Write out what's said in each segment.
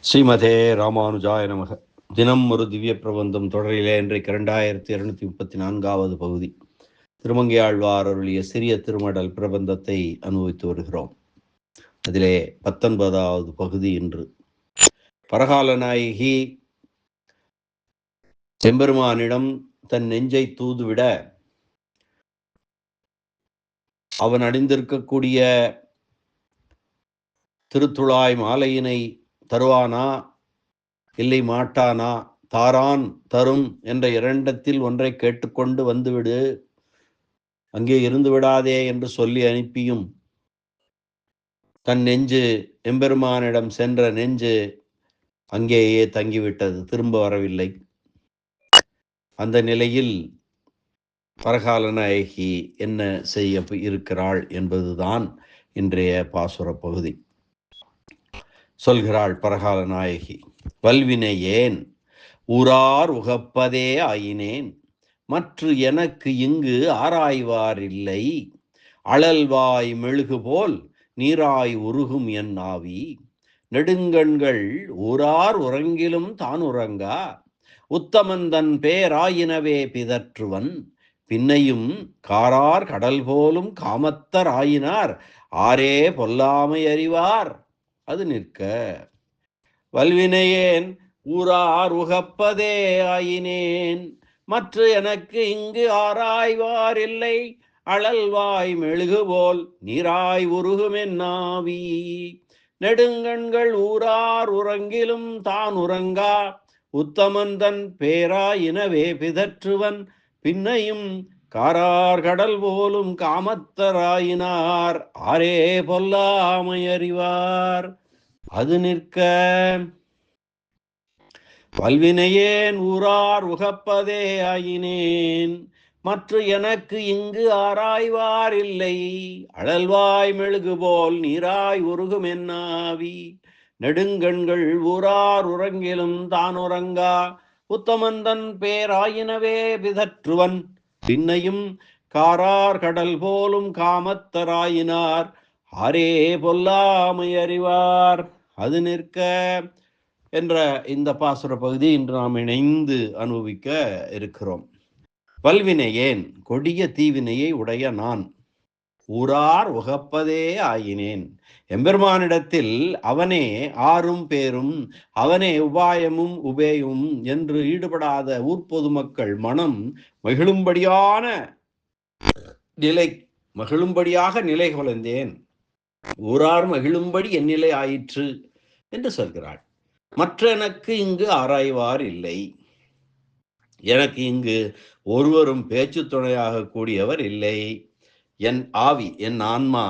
ஸ்ரீமதே ராமானுஜாய நமக. தினம் ஒரு திவ்ய பிரபந்தம் தொடரிலே இன்றைக்கு 2234வது பகுதி. திருமங்கையாழ்வார் அருளிய சிறிய திருமடல் பிரபந்தத்தை அனுபவித்து வருகிறோம். அதிலே 19வது பகுதி இன்று. பரகால நாயகி செம்பெருமானிடம் தன் நெஞ்சை தூதுவிட அவன் அணிந்திருக்கக்கூடிய திருத்துழாய் மாலையினை தருவானா இல்லை மாட்டானா, தாரான் தரும் என்ற இரண்டத்தில் ஒன்றை கேட்டுக்கொண்டு வந்துவிடு, அங்கே இருந்து விடாதே என்று சொல்லி அனுப்பியும் தன் நெஞ்சு எம்பெருமானிடம் சென்ற நெஞ்சு அங்கேயே தங்கிவிட்டது, திரும்ப வரவில்லை. அந்த நிலையில் பரகால நாயகி என்ன செய்ய இருக்கிறாள் என்பதுதான் இன்றைய பாசுர பகுதி. சொல்கிறாள் பரகால நாயகி, வல்வினையேன் ஊரார் உகப்பதே ஆயினேன், மற்ற எனக்கு இங்கு ஆராய்வார் இல்லை, அழல்வாய் மெழுகு போல் நீராய் உருகும் என் ஆவி, நெடுங்கண்கள் ஊரார் உறங்கிலும் தான் உறங்கா, உத்தமந்தன் பேராயினவே பிதற்றுவன், பின்னையும் காரார் கடல் போலும் காமத்தர் ஆயினார், ஆரே பொல்லாமை அறிவார் அது நிற்க. வல்வினையேன் ஊரார் உகப்பதே ஆயினேன், மற்ற எனக்கு இங்கு ஆராய்வார் இல்லை, அழல்வாய் மெழுகு போல் நீராய் உருகுமென்னாவி, நெடுங்கண்கள் ஊரார் உறங்கிலும் தான் உறங்கா, உத்தமந்தன் பேராயினவே பிதற்றுவன், பின்னையும் காரார் கடல் போலும் காமத்தராயினார், ஆரே பொல்லாமை அறிவார் அது நிற்க. வல்வினையேன் ஊரார் உகப்பதே ஆயினேன், மற்ற எனக்கு இங்கு ஆராய்வார் இல்லை, அழல்வாய் மெழுகு போல் நீராய் உருகும் என்னாவி, நெடுங்கண்கள் ஊரார் உறங்கிலும் தான் உறங்கா, உத்தமந்தன் பேராயினவே பிதற்றுவன், பின்னையும் காரார் கடல் போலும் காமத்தராயினார், ஆரே பொல்லாமை அறிவார் அது நிற்க என்ற இந்த பாசுர பகுதி இன்று நாம் இணைந்து அனுபவிக்க இருக்கிறோம். வல்வினையேன், கொடிய தீவினையை உடைய நான், ஊரார் உகப்பதே ஆயினேன், எம்பெருமானிடத்தில் அவனே ஆறும் பேரும், அவனே உபாயமும் உபேயும் என்று ஈடுபடாத ஊர்ப்பொதுமக்கள் மனம் மகிழும்படியான மகிழும்படியாக நிலை கொள்ந்தேன், ஊரார் மகிழும்படி என் நிலை ஆயிற்று என்று சொல்கிறாள். மற்ற எனக்கு இங்கு ஆராய்வார் இல்லை, எனக்கு இங்கு ஒருவரும் பேச்சு துணையாக கூடியவர் இல்லை, என் ஆவி என் ஆன்மா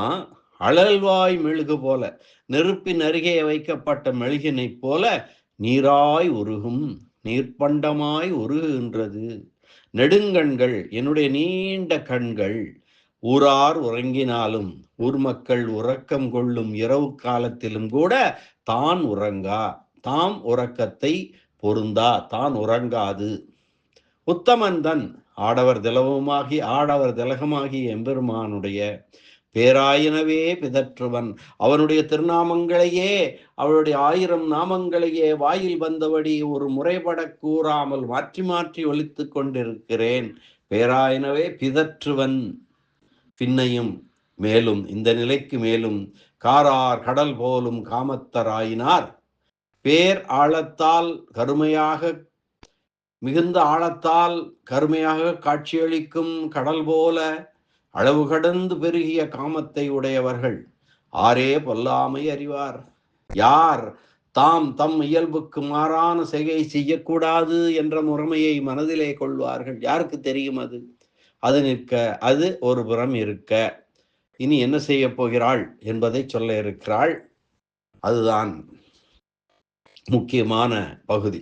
அழல்வாய் மெழுகு போல, நெருப்பின் அருகே வைக்கப்பட்ட மெழுகினை போல நீராய் உருகும், நீர்ப்பண்டமாய் உருகுகின்றது, நெடுங்கண்கள் என்னுடைய நீண்ட கண்கள், ஊரார் உறங்கினாலும் ஊர் மக்கள் உறக்கம் கொள்ளும் இரவு காலத்திலும் கூட தான் உறங்கா, தாம் உறக்கத்தை பொருந்தா, தான் உறங்காது, உத்தமன்தன் ஆடவர் திலகமாகி எம்பெருமானுடைய பேராயினவே பிதற்றுவன், அவனுடைய திருநாமங்களையே அவளுடைய 1000 நாமங்களையே வாயில் வந்தபடி ஒரு முறைப்பட கூறாமல் மாற்றி மாற்றி ஒலித்து கொண்டிருக்கிறேன், பேராயினவே பிதற்றுவன், பின்னையும் மேலும் இந்த நிலைக்கு மேலும் காரார் கடல் போலும் காமத்தராயினார், பேர் ஆழத்தால் கருமையாக மிகுந்த ஆழத்தால் கருமையாக காட்சியளிக்கும் கடல் போல அளவு கடந்து பெருகிய காமத்தை உடையவர்கள், ஆரே பொல்லாமை அறிவார், யார் தாம் தம் இயல்புக்கு மாறான செய்கை செய்யக்கூடாது என்ற முறைமையை மனதிலே கொள்வார்கள், யாருக்கு தெரியும் அது அது நிற்க. அது ஒரு புறம் இருக்க, இனி என்ன செய்ய போகிறாள் என்பதை சொல்ல இருக்கிறாள். அதுதான் முக்கியமான பகுதி.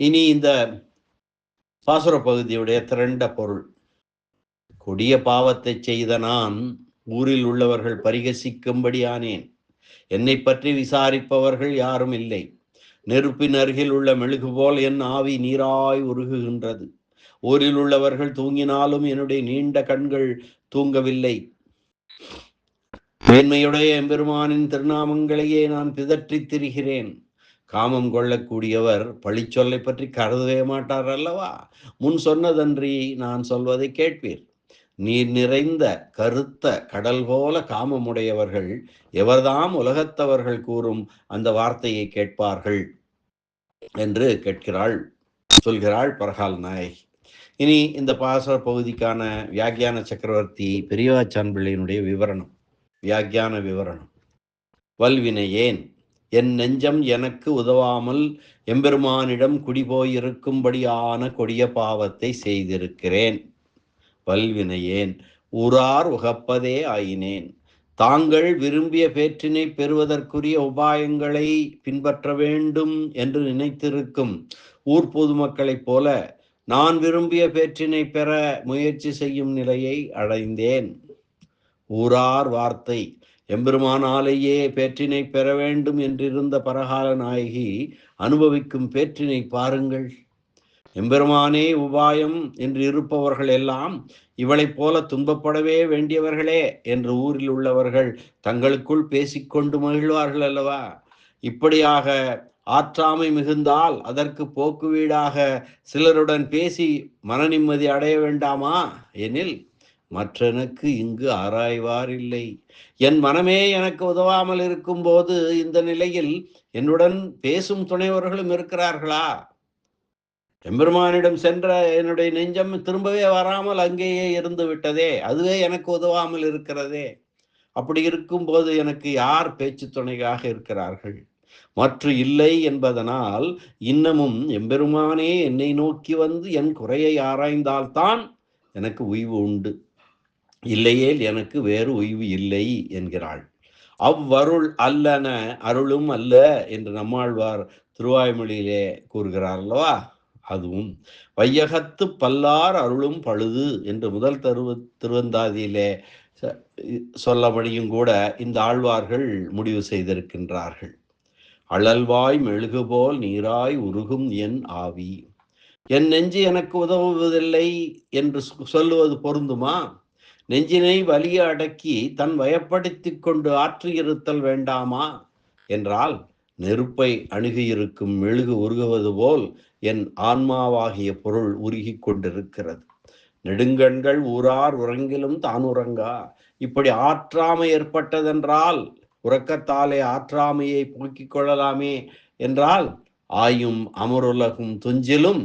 இனி இந்த பாசுர பகுதியுடைய திரண்ட பொருள், கொடிய பாவத்தை செய்த நான் ஊரில் உள்ளவர்கள் பரிகசிக்கும்படியானேன், என்னை பற்றி விசாரிப்பவர்கள் யாரும் இல்லை, நெருப்பின் அருகில் உள்ள மெழுகு போல் என் ஆவி நீராய் உருகுகின்றது, ஊரில் உள்ளவர்கள் தூங்கினாலும் என்னுடைய நீண்ட கண்கள் தூங்கவில்லை, மேன்மையுடைய எம்பெருமானின் திருநாமங்களையே நான் பிதற்றித் திரிகிறேன். காமம் கொள்ளக்கூடியவர் பழிச்சொல்லை பற்றி கருதவே மாட்டார் அல்லவா? முன் சொன்னதன்றி நான் சொல்வதை கேட்பீர். நீர் நிறைந்த கருத்த கடல் போல காமமுடையவர்கள் எவர்தாம் உலகத்தவர்கள் கூறும் அந்த வார்த்தையை கேட்பார்கள் என்று சொல்கிறாள் பரகால் நாயகி. இனி இந்த பாசர பகுதிக்கான வியாக்கியான சக்கரவர்த்தி பெரியவாச்சான் பிள்ளையினுடைய விவரணம். வியாக்கியான விவரணம். வல்வினையேன், என் நெஞ்சம் எனக்கு உதவாமல் எம்பெருமானிடம் குடிபோயிருக்கும்படியான கொடிய பாவத்தை செய்திருக்கிறேன். வல்வினையேன், ஊரார் உகப்பதே ஆயினேன். தாங்கள் விரும்பிய பேற்றினை பெறுவதற்குரிய உபாயங்களை பின்பற்ற வேண்டும் என்று நினைத்திருக்கும் ஊர் பொதுமக்களைப் போல நான் விரும்பிய பேற்றினை பெற முயற்சி செய்யும் நிலையை அடைந்தேன். ஊரார் வார்த்தை எம்பெருமானாலேயே பேற்றினை பெற வேண்டும் என்றிருந்த பரகால நாயகி அனுபவிக்கும் பேற்றினை பாருங்கள். எம்பெருமானே உபாயம் என்று இருப்பவர்கள் எல்லாம் இவளைப் போல துன்பப்படவே வேண்டியவர்களே என்று ஊரில் உள்ளவர்கள் தங்களுக்குள் பேசிக்கொண்டு மகிழ்வார்கள் அல்லவா? இப்படியாக ஆற்றாமை மிகுந்தால் அதற்கு போக்கு வீடாக சிலருடன் பேசி மன நிம்மதி அடைய வேண்டாமா? எனில் மற்றெனக்கு இங்கு ஆராய்வார் இல்லை. என் மனமே எனக்கு உதவாமல் இருக்கும் போது இந்த நிலையில் என்னுடன் பேசும் துணைவர்களும் இருக்கிறார்களா? எம்பெருமானிடம் சென்ற என்னுடைய நெஞ்சம் திரும்பவே வராமல் அங்கேயே இருந்து விட்டதே, அதுவே எனக்கு உதவாமல் இருக்கிறதே. அப்படி இருக்கும்போது எனக்கு யார் பேச்சு துணையாக இருக்கிறார்கள்? மற்ற இல்லை என்பதனால் இன்னமும் எம்பெருமானே என்னை நோக்கி வந்து என் குறையை ஆராய்ந்தால்தான் எனக்கு உய்வு உண்டு, இல்லையேல் எனக்கு வேறு உய்வு இல்லை என்கிறாள். அவ்வருள் அல்லன அருளும் அல்ல என்று நம்மாழ்வார் திருவாய்மொழியிலே கூறுகிறார் அல்லவா? அதுவும் வையகத்து பல்லார் அருளும் பழுது என்று முதல் திருவந்தாதியிலே சொல்லபடியும் கூட இந்த ஆழ்வார்கள் முடிவு செய்திருக்கின்றார்கள். அழல்வாய் மெழுகு போல் நீராய் உருகும் என் ஆவி, என் நெஞ்சு எனக்கு உதவுவதில்லை என்று சொல்லுவது பொருந்துமா? நெஞ்சினை வலிய அடக்கி தன் வயப்படுத்தி கொண்டு ஆற்றியிருத்தல் வேண்டாமா என்றால், நெருப்பை அணுகியிருக்கும் மெழுகு உருகுவது போல் என் ஆன்மாவாகிய பொருள் உருகி கொண்டிருக்கிறது. நெடுங்கண்கள் ஊரார் உறங்கிலும் தான் உறங்கா. இப்படி ஆற்றாமை ஏற்பட்டதென்றால் உறக்கத்தாலே ஆற்றாமையை போக்கிக் கொள்ளலாமே என்றால், ஆயும் அமருலகும் துஞ்சிலும்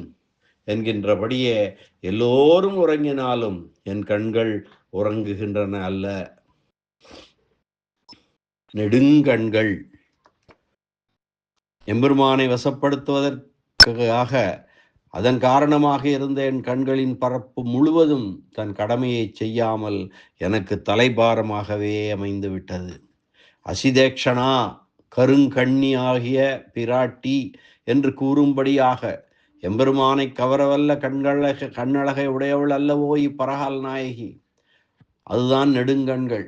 என்கின்றபடியே எல்லோரும் உறங்கினாலும் என் கண்கள் உறங்குகின்றன அல்ல. நெடுங்கண்கள் எம்பெருமானை வசப்படுத்துவதற்காக அதன் காரணமாக இருந்த என் கண்களின் பரப்பு முழுவதும் தன் கடமையை செய்யாமல் எனக்கு தலைபாரமாகவே அமைந்து விட்டது. அசிதேக்ஷனா கருங்கண்ணி ஆகிய பிராட்டி என்று கூறும்படியாக எம்பெருமானை கவரவல்ல கண்ணழகை உடையவள் அல்லவோ இப்பரகால் நாயகி. அதுதான் நெடுங்கண்கள்.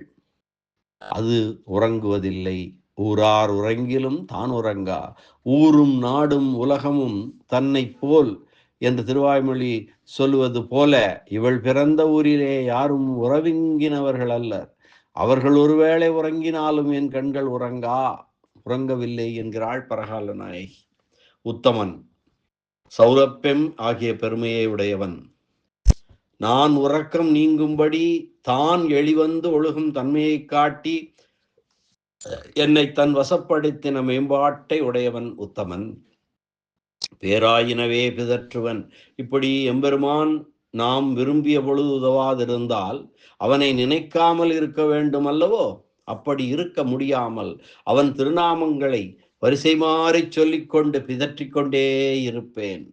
அது உறங்குவதில்லை. ஊரார் உறங்கிலும் தான் உறங்கா. ஊரும் நாடும் உலகமும் தன்னை போல் என்று திருவாய்மொழி சொல்லுவது போல இவள் பிறந்த ஊரிலே யாரும் உறவிங்கினவர்கள் அல்லர். அவர்கள் ஒருவேளை உறங்கினாலும் என் கண்கள் உறங்கவில்லை என்கிறாள் பரகால நாயகி. உத்தமன் சௌரப்பெம் ஆகிய பெருமையை உடையவன் நான் உறக்கம் நீங்கும்படி தான் எளிவந்து ஒழுகும் தன்மையை காட்டி என்னை தன் வசப்படுத்தின மேம்பாட்டை உடையவன் உத்தமன். பேராயினவே பிதற்றுவன். இப்படி எம்பெருமான் நாம் விரும்பிய பொழுது உதவாதிருந்தால் அவனை நினைக்காமல் இருக்க வேண்டும் அல்லவோ? அப்படி இருக்க முடியாமல் அவன் திருநாமங்களை வரிசை மாறி சொல்லிக்கொண்டு பிதற்றிக்கொண்டே இருப்பேன்.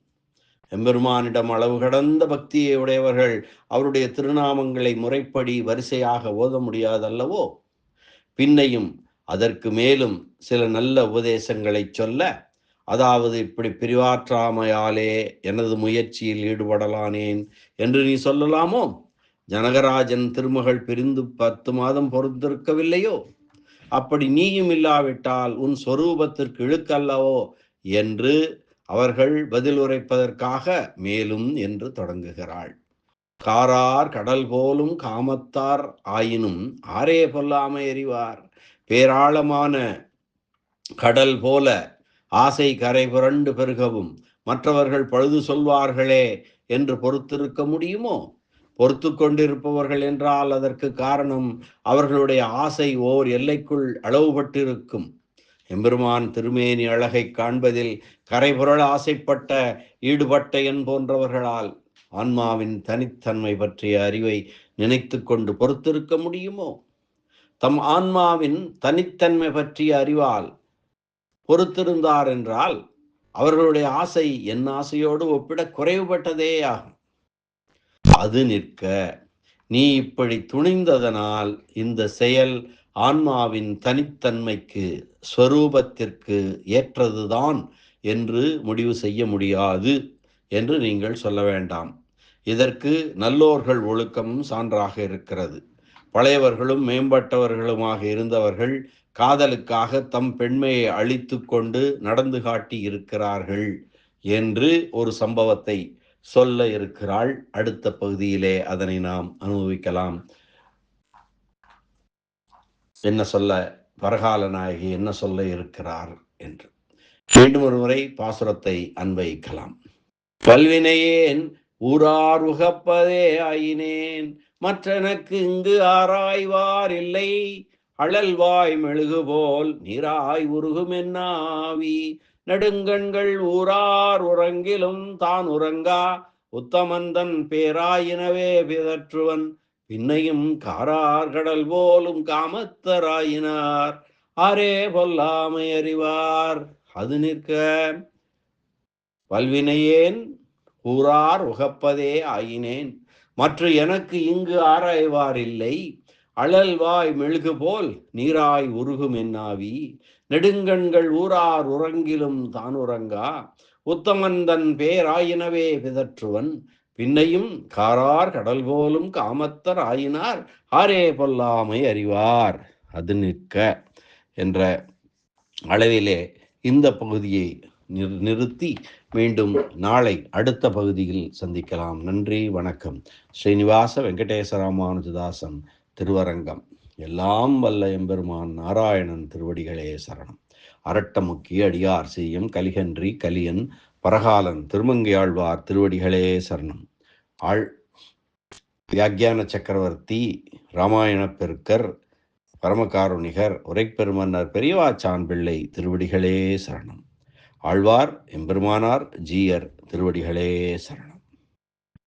எம்பெருமானிடம் அளவு கடந்த பக்தியை உடையவர்கள் அவருடைய திருநாமங்களை முறைப்படி வரிசையாக ஓத முடியாதல்லவோ? பின்னையும் அதற்கு மேலும் சில நல்ல உபதேசங்களை சொல்ல, அதாவது இப்படி பிரிவாற்றாமையாலே எனது முயற்சியில் ஈடுபடலானேன் என்று நீ சொல்லலாமோ? ஜனகராஜன் திருமகள் பிரிந்து 10 மாதம் பொறுத்திருக்கவில்லையோ? அப்படி நீயும் இல்லாவிட்டால் உன் சொரூபத்திற்கு இழுக்கல்லவோ என்று அவர்கள் பதில் உரைப்பதற்காக மேலும் என்று தொடங்குகிறாள். காரார் கடல் போலும் காமத்தார் ஆயினும் ஆரே பொல்லாமை அறிவார். பேராளமான கடல் போல ஆசை கரை புரண்டு பெருகவும் மற்றவர்கள் பழுது சொல்வார்களே என்று பொறுத்திருக்க முடியுமோ? பொறுத்து கொண்டிருப்பவர்கள் என்றால் அதற்கு காரணம் அவர்களுடைய ஆசை ஓர் எல்லைக்குள் அளவுபட்டிருக்கும். எம்பெருமான் திருமேனி அழகை காண்பதில் கரைபுரள ஆசைப்பட்ட ஈடுபட்ட என் போன்றவர்களால் ஆன்மாவின் தனித்தன்மை பற்றிய அறிவை நினைத்து கொண்டு பொறுத்திருக்க முடியுமோ? தம் ஆன்மாவின் தனித்தன்மை பற்றிய அறிவால் பொறுத்திருந்தார் என்றால் அவர்களுடைய ஆசை என் ஆசையோடு ஒப்பிட குறைவுபட்டதே ஆகும். அது நிற்க நீ இப்படி துணிந்ததனால் இந்த செயல் ஆன்மாவின் தனித்தன்மைக்கு ஸ்வரூபத்திற்கு ஏற்றதுதான் என்று முடிவு செய்ய முடியாது என்று நீங்கள் சொல்ல வேண்டாம். இதற்கு நல்லோர்கள் ஒழுக்கம் சான்றாக இருக்கிறது. பழையவர்களும் மேம்பட்டவர்களுமாக இருந்தவர்கள் காதலுக்காக தம் பெண்மையை அழித்து கொண்டு நடந்து காட்டி இருக்கிறார்கள் என்று ஒரு சம்பவத்தை சொல்ல இருக்கிறாள். அடுத்த பகுதியிலே அதனை நாம் அனுபவிக்கலாம். என்ன சொல்ல பரகால நாயகி என்ன சொல்ல இருக்கிறார் என்று மீண்டும் ஒரு முறை பாசுரத்தை அன்வயிக்கலாம். பல்வினையேன் ஊரார் உகப்பதே ஆயினேன், மற்றனக்கு இங்கு ஆராய்வார் இல்லை. அழல்வாய் மெழுகு போல் நீராய் உருகுமென்னாவி, நெடுங்கண்கள் ஊரார் உறங்கிலும் தான் உறங்கா. உத்தமந்தன் பேராயினவே பிதற்றுவன், பின்னையும் காரார் கடல் போலும் காமத்தராயினார். ஆரே பொல்லாமை அறிவார். அது நிற்க பல்வினையேன் ஊரார் உகப்பதே ஆயினேன், மற்ற எனக்கு இங்கு ஆராய்வார் இல்லை. அழல்வாய் மெழுகு போல் நீராய் உருகும் என்னாவி, நெடுங்கண்கள் ஊரார் உறங்கிலும் தான் உறங்கா. உத்தமன் தன் பேராயினவே பிதற்றுவன், பின்னையும் காரார் கடல் போலும் காமத்தர் ஆயினார். ஆரே பொல்லாமை அறிவார். அது நிற்க என்ற அளவிலே இந்த பகுதியை நிறுத்தி மீண்டும் நாளை அடுத்த பகுதியில் சந்திக்கலாம். நன்றி, வணக்கம். ஸ்ரீனிவாச வெங்கடேச ராமானுஜதாசன் திருவரங்கம். எல்லாம் வல்ல எம்பெருமான் நாராயணன் திருவடிகளே சரணம். அரட்டமுக்கிய அடியார் செய்யும் கலிகன்றி கலியன் பரகாலன் திருமங்கையாழ்வார் திருவடிகளே சரணம். வியாக்கியான சக்கரவர்த்தி, ராமாயண பெருக்கர், பரமகாருணிகர், உரைப்பெருமன்னர் பெரியவாச்சான் பிள்ளை திருவடிகளே சரணம். ஆழ்வார் எம்பெருமானார் ஜீயர் திருவடிகளே சரணம்.